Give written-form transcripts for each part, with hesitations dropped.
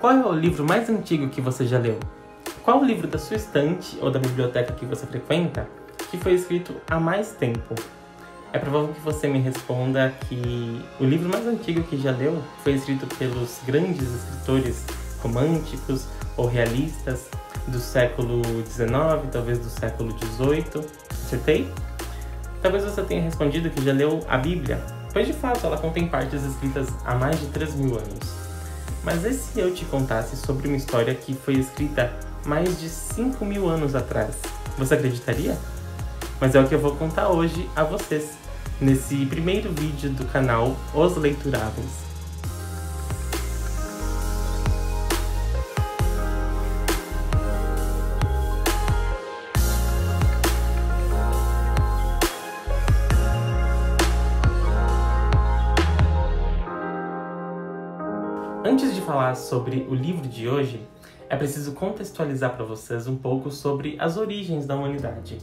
Qual é o livro mais antigo que você já leu? Qual o livro da sua estante ou da biblioteca que você frequenta que foi escrito há mais tempo? É provável que você me responda que o livro mais antigo que já leu foi escrito pelos grandes escritores românticos ou realistas do século XIX, talvez do século XVIII. Acertei? Talvez você tenha respondido que já leu a Bíblia, pois de fato ela contém partes escritas há mais de 3.000 anos. Mas e se eu te contasse sobre uma história que foi escrita mais de 5.000 anos atrás? Você acreditaria? Mas é o que eu vou contar hoje a vocês, nesse primeiro vídeo do canal Os Leituráveis. Antes de falar sobre o livro de hoje, é preciso contextualizar para vocês um pouco sobre as origens da humanidade.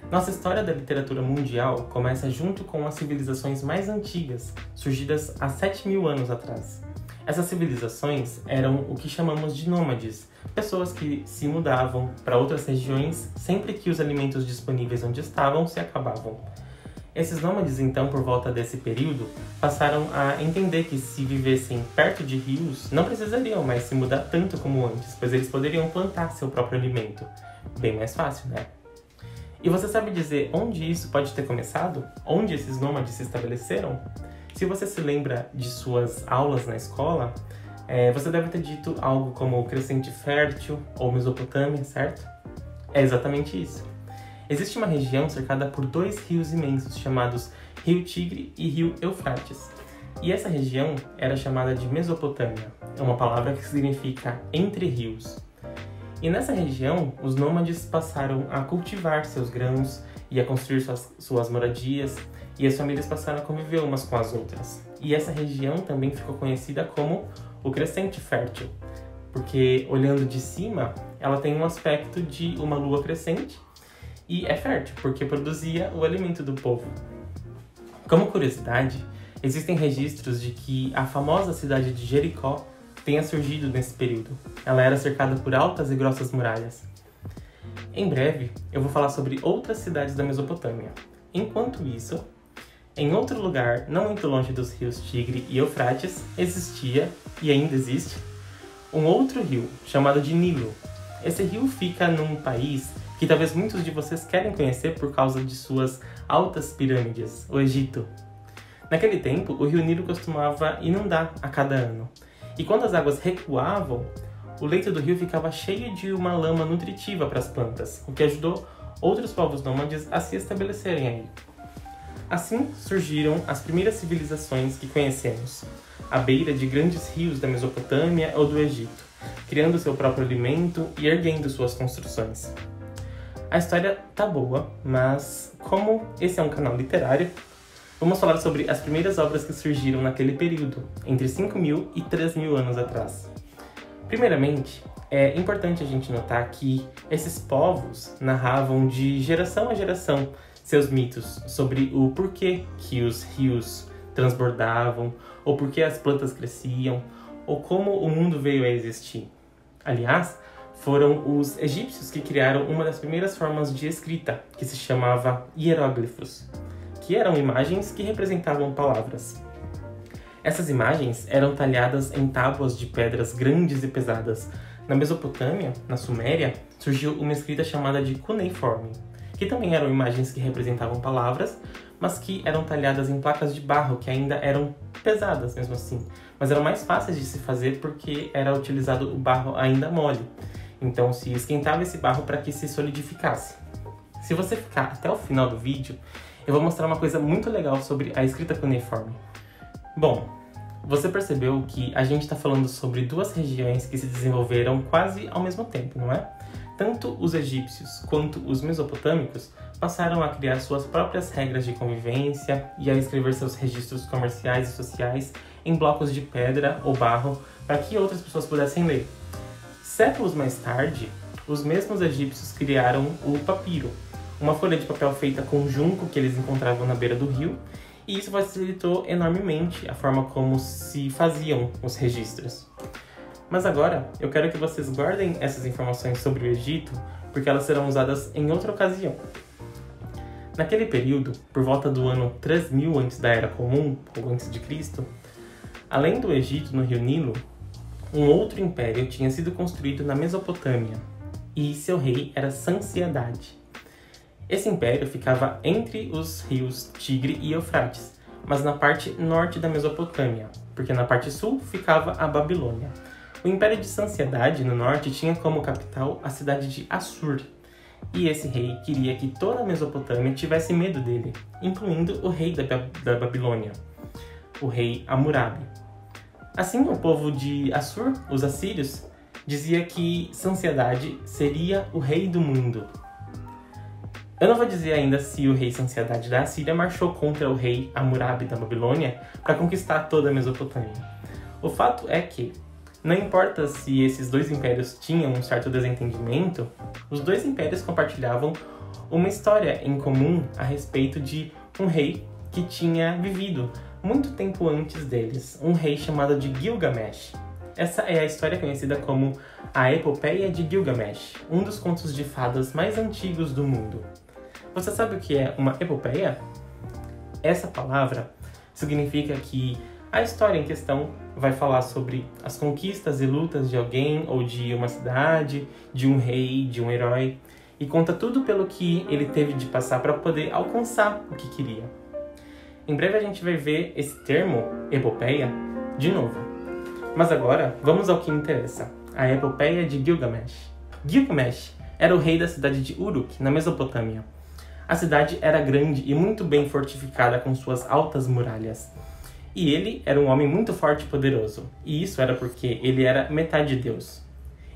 Nossa história da literatura mundial começa junto com as civilizações mais antigas, surgidas há 7.000 anos atrás. Essas civilizações eram o que chamamos de nômades, pessoas que se mudavam para outras regiões sempre que os alimentos disponíveis onde estavam se acabavam. Esses nômades, então, por volta desse período, passaram a entender que se vivessem perto de rios, não precisariam mais se mudar tanto como antes, pois eles poderiam plantar seu próprio alimento. Bem mais fácil, né? E você sabe dizer onde isso pode ter começado? Onde esses nômades se estabeleceram? Se você se lembra de suas aulas na escola, você deve ter dito algo como Crescente Fértil ou Mesopotâmia, certo? É exatamente isso. Existe uma região cercada por dois rios imensos chamados Rio Tigre e Rio Eufrates. E essa região era chamada de Mesopotâmia, é uma palavra que significa entre rios. E nessa região, os nômades passaram a cultivar seus grãos e a construir suas moradias, e as famílias passaram a conviver umas com as outras. E essa região também ficou conhecida como o Crescente Fértil, porque olhando de cima, ela tem um aspecto de uma lua crescente, e é fértil, porque produzia o alimento do povo. Como curiosidade, existem registros de que a famosa cidade de Jericó tenha surgido nesse período. Ela era cercada por altas e grossas muralhas. Em breve, eu vou falar sobre outras cidades da Mesopotâmia. Enquanto isso, em outro lugar, não muito longe dos rios Tigre e Eufrates, existia, e ainda existe, um outro rio, chamado de Nilo. Esse rio fica num país que talvez muitos de vocês querem conhecer por causa de suas altas pirâmides, o Egito. Naquele tempo, o rio Nilo costumava inundar a cada ano. E quando as águas recuavam, o leito do rio ficava cheio de uma lama nutritiva para as plantas, o que ajudou outros povos nômades a se estabelecerem aí. Assim surgiram as primeiras civilizações que conhecemos, à beira de grandes rios da Mesopotâmia ou do Egito, criando seu próprio alimento e erguendo suas construções. A história tá boa, mas como esse é um canal literário, vamos falar sobre as primeiras obras que surgiram naquele período, entre 5.000 e 3.000 anos atrás. Primeiramente, é importante a gente notar que esses povos narravam de geração a geração seus mitos sobre o porquê que os rios transbordavam, ou porquê as plantas cresciam, ou como o mundo veio a existir. Aliás, foram os egípcios que criaram uma das primeiras formas de escrita, que se chamava hieróglifos, que eram imagens que representavam palavras. Essas imagens eram talhadas em tábuas de pedras grandes e pesadas. Na Mesopotâmia, na Suméria, surgiu uma escrita chamada de cuneiforme, que também eram imagens que representavam palavras, mas que eram talhadas em placas de barro, que ainda eram pesadas mesmo assim, mas eram mais fáceis de se fazer porque era utilizado o barro ainda mole. Então se esquentava esse barro para que se solidificasse. Se você ficar até o final do vídeo, eu vou mostrar uma coisa muito legal sobre a escrita cuneiforme. Bom, você percebeu que a gente está falando sobre duas regiões que se desenvolveram quase ao mesmo tempo, não é? Tanto os egípcios quanto os mesopotâmicos passaram a criar suas próprias regras de convivência e a escrever seus registros comerciais e sociais em blocos de pedra ou barro para que outras pessoas pudessem ler. Séculos mais tarde, os mesmos egípcios criaram o papiro, uma folha de papel feita com junco que eles encontravam na beira do rio, e isso facilitou enormemente a forma como se faziam os registros. Mas agora, eu quero que vocês guardem essas informações sobre o Egito, porque elas serão usadas em outra ocasião. Naquele período, por volta do ano 3000 antes da Era Comum, ou antes de Cristo, além do Egito no Rio Nilo, um outro império tinha sido construído na Mesopotâmia, e seu rei era Sanciedade. Esse império ficava entre os rios Tigre e Eufrates, mas na parte norte da Mesopotâmia, porque na parte sul ficava a Babilônia. O Império de Sanciedade, no norte, tinha como capital a cidade de Assur, e esse rei queria que toda a Mesopotâmia tivesse medo dele, incluindo o rei da Babilônia, o rei Hammurabi. Assim, o povo de Assur, os assírios, dizia que Sanciedade seria o rei do mundo. Eu não vou dizer ainda se o rei Sanciedade da Assíria marchou contra o rei Hammurabi da Babilônia para conquistar toda a Mesopotâmia. O fato é que, não importa se esses dois impérios tinham um certo desentendimento, os dois impérios compartilhavam uma história em comum a respeito de um rei que tinha vivido muito tempo antes deles, um rei chamado de Gilgamesh. Essa é a história conhecida como a Epopeia de Gilgamesh, um dos contos de fadas mais antigos do mundo. Você sabe o que é uma epopeia? Essa palavra significa que a história em questão vai falar sobre as conquistas e lutas de alguém ou de uma cidade, de um rei, de um herói, e conta tudo pelo que ele teve de passar para poder alcançar o que queria. Em breve a gente vai ver esse termo, epopeia, de novo. Mas agora, vamos ao que interessa, a Epopeia de Gilgamesh. Gilgamesh era o rei da cidade de Uruk, na Mesopotâmia. A cidade era grande e muito bem fortificada com suas altas muralhas. E ele era um homem muito forte e poderoso, e isso era porque ele era metade deus.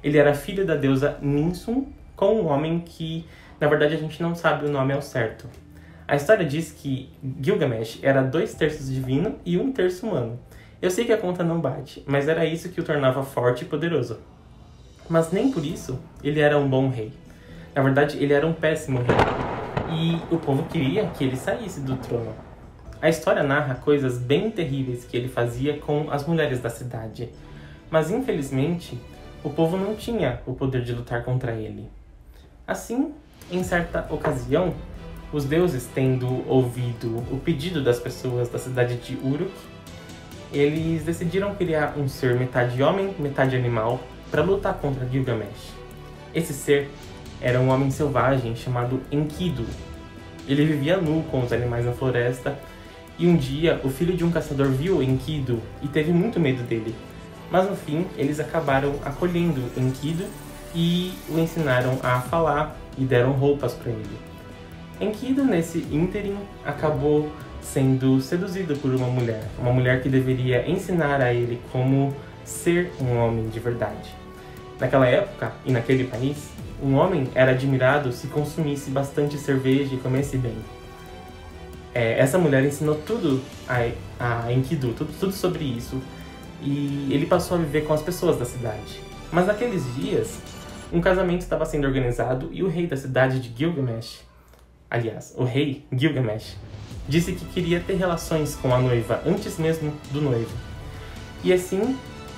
Ele era filho da deusa Ninsun, com um homem que, na verdade, a gente não sabe o nome ao certo. A história diz que Gilgamesh era 2/3 divino e 1/3 humano. Eu sei que a conta não bate, mas era isso que o tornava forte e poderoso. Mas nem por isso ele era um bom rei. Na verdade, ele era um péssimo rei. E o povo queria que ele saísse do trono. A história narra coisas bem terríveis que ele fazia com as mulheres da cidade. Mas, infelizmente, o povo não tinha o poder de lutar contra ele. Assim, em certa ocasião, os deuses, tendo ouvido o pedido das pessoas da cidade de Uruk, eles decidiram criar um ser metade homem, metade animal, para lutar contra Gilgamesh. Esse ser era um homem selvagem chamado Enkidu. Ele vivia nu com os animais na floresta, e um dia o filho de um caçador viu Enkidu e teve muito medo dele. Mas no fim, eles acabaram acolhendo Enkidu e o ensinaram a falar e deram roupas para ele. Enkidu, nesse ínterim, acabou sendo seduzido por uma mulher que deveria ensinar a ele como ser um homem de verdade. Naquela época e naquele país, um homem era admirado se consumisse bastante cerveja e comesse bem. Essa mulher ensinou tudo a Enkidu, tudo sobre isso, e ele passou a viver com as pessoas da cidade. Mas naqueles dias, um casamento estava sendo organizado e o rei da cidade de Gilgamesh, aliás, o rei Gilgamesh, disse que queria ter relações com a noiva antes mesmo do noivo. E assim,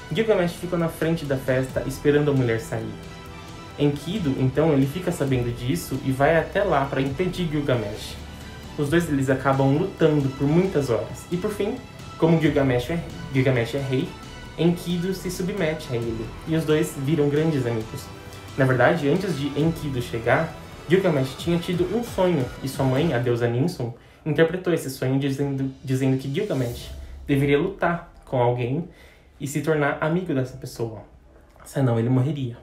Gilgamesh ficou na frente da festa esperando a mulher sair. Enkidu, então, ele fica sabendo disso e vai até lá para impedir Gilgamesh. Os dois eles acabam lutando por muitas horas. E por fim, como Gilgamesh é rei, Enkidu se submete a ele. E os dois viram grandes amigos. Na verdade, antes de Enkidu chegar, Gilgamesh tinha tido um sonho. E sua mãe, a deusa Ninsun, interpretou esse sonho dizendo que Gilgamesh deveria lutar com alguém e se tornar amigo dessa pessoa. Senão ele morreria.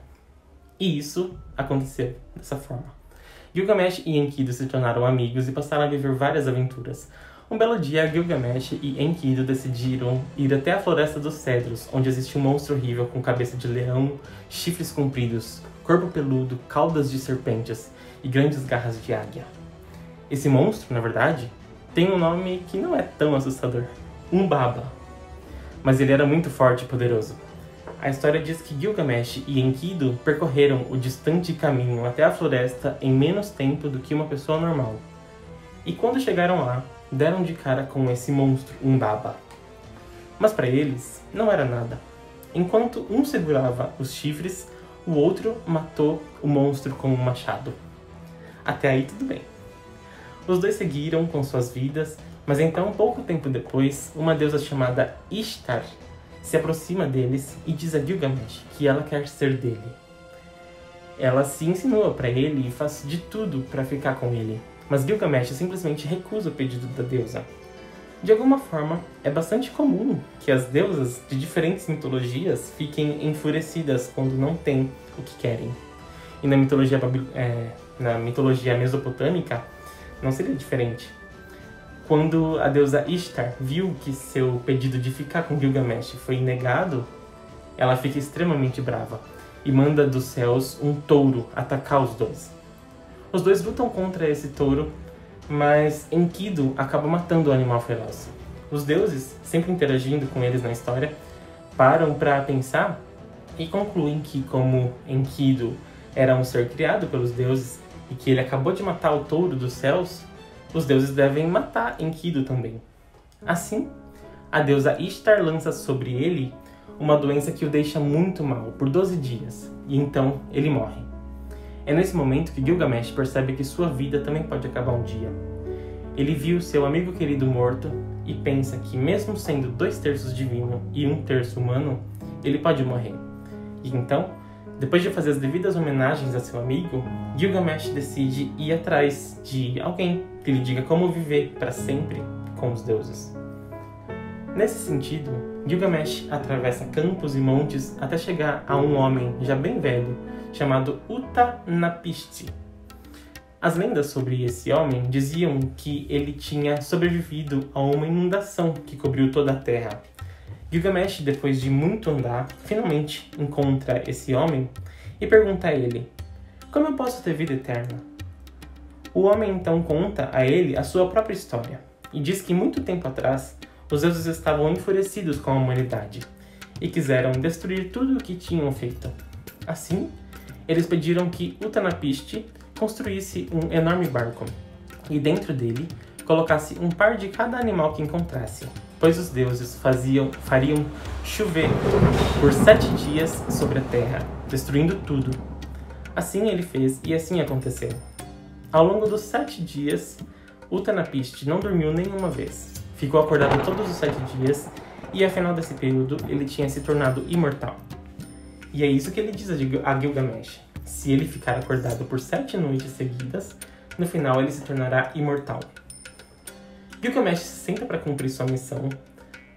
E isso aconteceu dessa forma. Gilgamesh e Enkidu se tornaram amigos e passaram a viver várias aventuras. Um belo dia, Gilgamesh e Enkidu decidiram ir até a Floresta dos Cedros, onde existe um monstro horrível com cabeça de leão, chifres compridos, corpo peludo, caudas de serpentes e grandes garras de águia. Esse monstro, na verdade, tem um nome que não é tão assustador, Umbaba. Mas ele era muito forte e poderoso. A história diz que Gilgamesh e Enkidu percorreram o distante caminho até a floresta em menos tempo do que uma pessoa normal. E quando chegaram lá, deram de cara com esse monstro Umbaba. Mas para eles, não era nada. Enquanto um segurava os chifres, o outro matou o monstro com um machado. Até aí tudo bem. Os dois seguiram com suas vidas, mas então, pouco tempo depois, uma deusa chamada Ishtar se aproxima deles e diz a Gilgamesh que ela quer ser dele. Ela se insinua para ele e faz de tudo para ficar com ele, mas Gilgamesh simplesmente recusa o pedido da deusa. De alguma forma, é bastante comum que as deusas de diferentes mitologias fiquem enfurecidas quando não têm o que querem. E na mitologia mesopotâmica, não seria diferente. Quando a deusa Ishtar viu que seu pedido de ficar com Gilgamesh foi negado, ela fica extremamente brava e manda dos céus um touro atacar os dois. Os dois lutam contra esse touro, mas Enkidu acaba matando o animal feroz. Os deuses, sempre interagindo com eles na história, param para pensar e concluem que, como Enkidu era um ser criado pelos deuses e que ele acabou de matar o touro dos céus, os deuses devem matar Enkidu também. Assim, a deusa Ishtar lança sobre ele uma doença que o deixa muito mal por 12 dias, e então ele morre. É nesse momento que Gilgamesh percebe que sua vida também pode acabar um dia. Ele viu seu amigo querido morto e pensa que, mesmo sendo 2/3 divino e 1/3 humano, ele pode morrer. E então, depois de fazer as devidas homenagens a seu amigo, Gilgamesh decide ir atrás de alguém que lhe diga como viver para sempre com os deuses. Nesse sentido, Gilgamesh atravessa campos e montes até chegar a um homem já bem velho, chamado Utnapishtim. As lendas sobre esse homem diziam que ele tinha sobrevivido a uma inundação que cobriu toda a terra. Gilgamesh, depois de muito andar, finalmente encontra esse homem e pergunta a ele: "Como eu posso ter vida eterna?" O homem então conta a ele a sua própria história e diz que muito tempo atrás os deuses estavam enfurecidos com a humanidade e quiseram destruir tudo o que tinham feito. Assim, eles pediram que Utnapishtim construísse um enorme barco e dentro dele colocasse um par de cada animal que encontrasse, pois os deuses fariam chover por 7 dias sobre a terra, destruindo tudo. Assim ele fez e assim aconteceu. Ao longo dos 7 dias, Utnapishtim não dormiu nenhuma vez. Ficou acordado todos os 7 dias e, ao final desse período, ele tinha se tornado imortal. E é isso que ele diz a Gilgamesh. Se ele ficar acordado por 7 noites seguidas, no final ele se tornará imortal. Gilgamesh se senta para cumprir sua missão,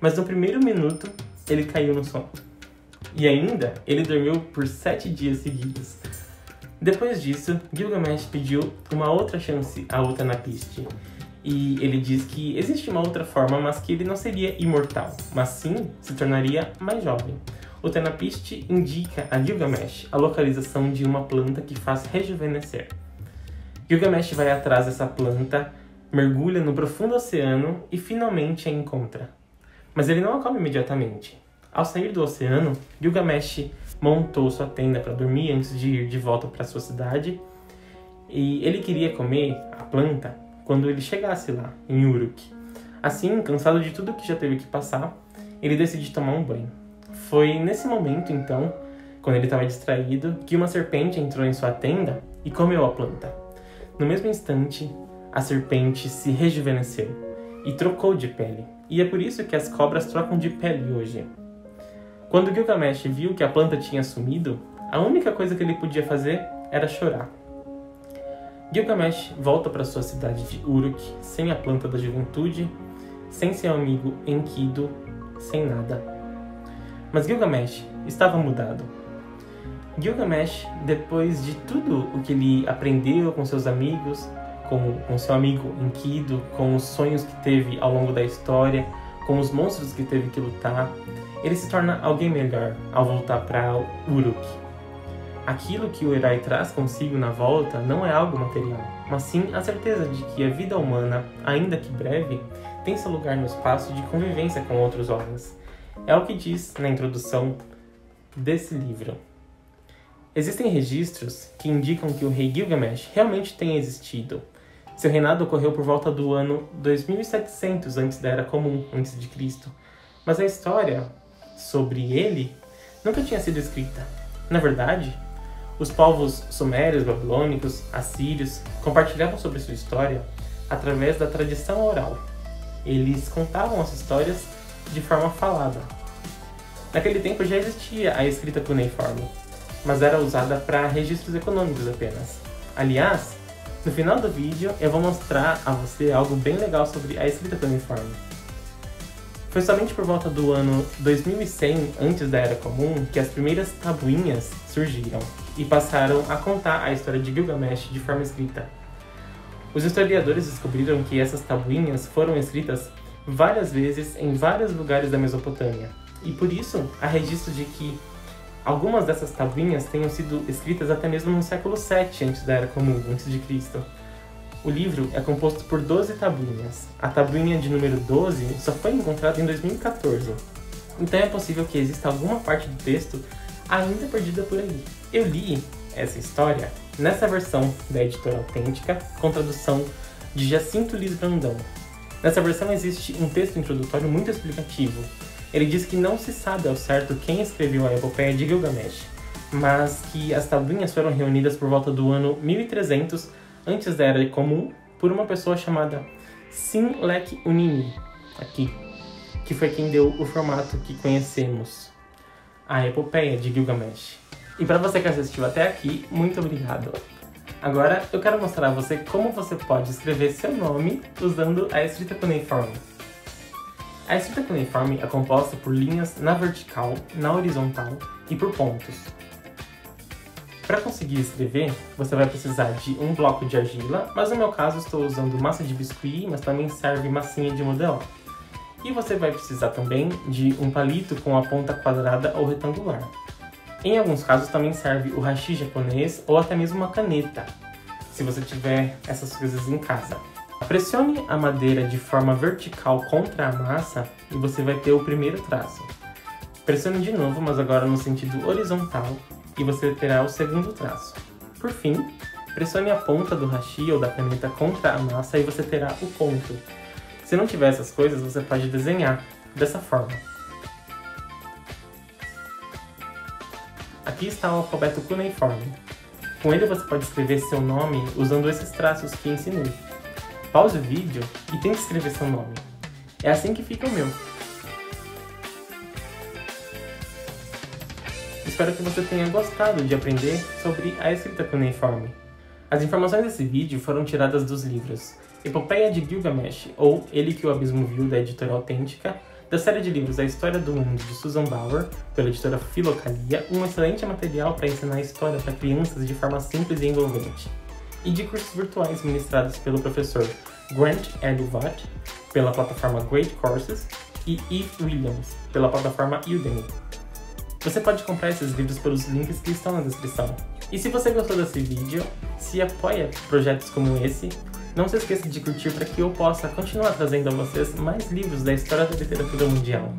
mas no primeiro minuto ele caiu no sono. E ainda, ele dormiu por 7 dias seguidos. Depois disso, Gilgamesh pediu uma outra chance a Utnapishtim. E ele diz que existe uma outra forma, mas que ele não seria imortal, mas sim se tornaria mais jovem. Utnapishtim indica a Gilgamesh a localização de uma planta que faz rejuvenescer. Gilgamesh vai atrás dessa planta, mergulha no profundo oceano e finalmente a encontra. Mas ele não a come imediatamente. Ao sair do oceano, Gilgamesh montou sua tenda para dormir antes de ir de volta para sua cidade, e ele queria comer a planta quando ele chegasse lá, em Uruk. Assim, cansado de tudo que já teve que passar, ele decide tomar um banho. Foi nesse momento, então, quando ele estava distraído, que uma serpente entrou em sua tenda e comeu a planta. No mesmo instante, a serpente se rejuvenesceu e trocou de pele. E é por isso que as cobras trocam de pele hoje. Quando Gilgamesh viu que a planta tinha sumido, a única coisa que ele podia fazer era chorar. Gilgamesh volta para sua cidade de Uruk, sem a planta da juventude, sem seu amigo Enkidu, sem nada. Mas Gilgamesh estava mudado. Gilgamesh, depois de tudo o que ele aprendeu com seus amigos, com seu amigo Enkidu, com os sonhos que teve ao longo da história, com os monstros que teve que lutar, ele se torna alguém melhor ao voltar para Uruk. Aquilo que o herói traz consigo na volta não é algo material, mas sim a certeza de que a vida humana, ainda que breve, tem seu lugar no espaço de convivência com outros homens. É o que diz na introdução desse livro. Existem registros que indicam que o rei Gilgamesh realmente tenha existido. Seu reinado ocorreu por volta do ano 2700 antes da Era Comum, antes de Cristo. Mas a história sobre ele nunca tinha sido escrita. Na verdade, os povos sumérios, babilônicos, assírios compartilhavam sobre sua história através da tradição oral. Eles contavam as histórias de forma falada. Naquele tempo já existia a escrita cuneiforme, mas era usada para registros econômicos apenas. Aliás, no final do vídeo eu vou mostrar a você algo bem legal sobre a escrita cuneiforme. Foi somente por volta do ano 2100 antes da Era Comum que as primeiras tabuinhas surgiram e passaram a contar a história de Gilgamesh de forma escrita. Os historiadores descobriram que essas tabuinhas foram escritas várias vezes em vários lugares da Mesopotâmia, e por isso há registro de que algumas dessas tabuinhas tenham sido escritas até mesmo no século VII antes da Era Comum, antes de Cristo. O livro é composto por 12 tabuinhas. A tabuinha de número 12 só foi encontrada em 2014. Então é possível que exista alguma parte do texto ainda perdida por aí. Eu li essa história nessa versão da Editora Autêntica, com tradução de Jacinto Liz Brandão. Nessa versão existe um texto introdutório muito explicativo. Ele diz que não se sabe ao certo quem escreveu a epopeia de Gilgamesh, mas que as tabuinhas foram reunidas por volta do ano 1300 antes da Era Comum por uma pessoa chamada Sin-lek-unini, aqui, que foi quem deu o formato que conhecemos, a epopeia de Gilgamesh. E para você que assistiu até aqui, muito obrigado! Agora eu quero mostrar a você como você pode escrever seu nome usando a escrita cuneiforme. A escrita cuneiforme é composta por linhas na vertical, na horizontal e por pontos. Para conseguir escrever, você vai precisar de um bloco de argila, mas no meu caso estou usando massa de biscuit, mas também serve massinha de modelar. E você vai precisar também de um palito com a ponta quadrada ou retangular. Em alguns casos também serve o hashi japonês ou até mesmo uma caneta, se você tiver essas coisas em casa. Pressione a madeira de forma vertical contra a massa e você vai ter o primeiro traço. Pressione de novo, mas agora no sentido horizontal, e você terá o segundo traço. Por fim, pressione a ponta do hashi ou da caneta contra a massa e você terá o ponto. Se não tiver essas coisas, você pode desenhar dessa forma. Aqui está o alfabeto cuneiforme. Com ele você pode escrever seu nome usando esses traços que ensinei. Pause o vídeo e tente escrever seu nome. É assim que fica o meu. Espero que você tenha gostado de aprender sobre a escrita cuneiforme. As informações desse vídeo foram tiradas dos livros Epopeia de Gilgamesh, ou Ele que o Abismo Viu, da Editora Autêntica, da série de livros A História do Mundo, de Susan Bauer, pela editora Filocalia, um excelente material para ensinar história para crianças de forma simples e envolvente, e de cursos virtuais ministrados pelo professor Grant L. Watt, pela plataforma Great Courses, e Eve Williams, pela plataforma Udemy. Você pode comprar esses livros pelos links que estão na descrição. E se você gostou desse vídeo, se apoia projetos como esse, não se esqueça de curtir para que eu possa continuar trazendo a vocês mais livros da história da literatura mundial.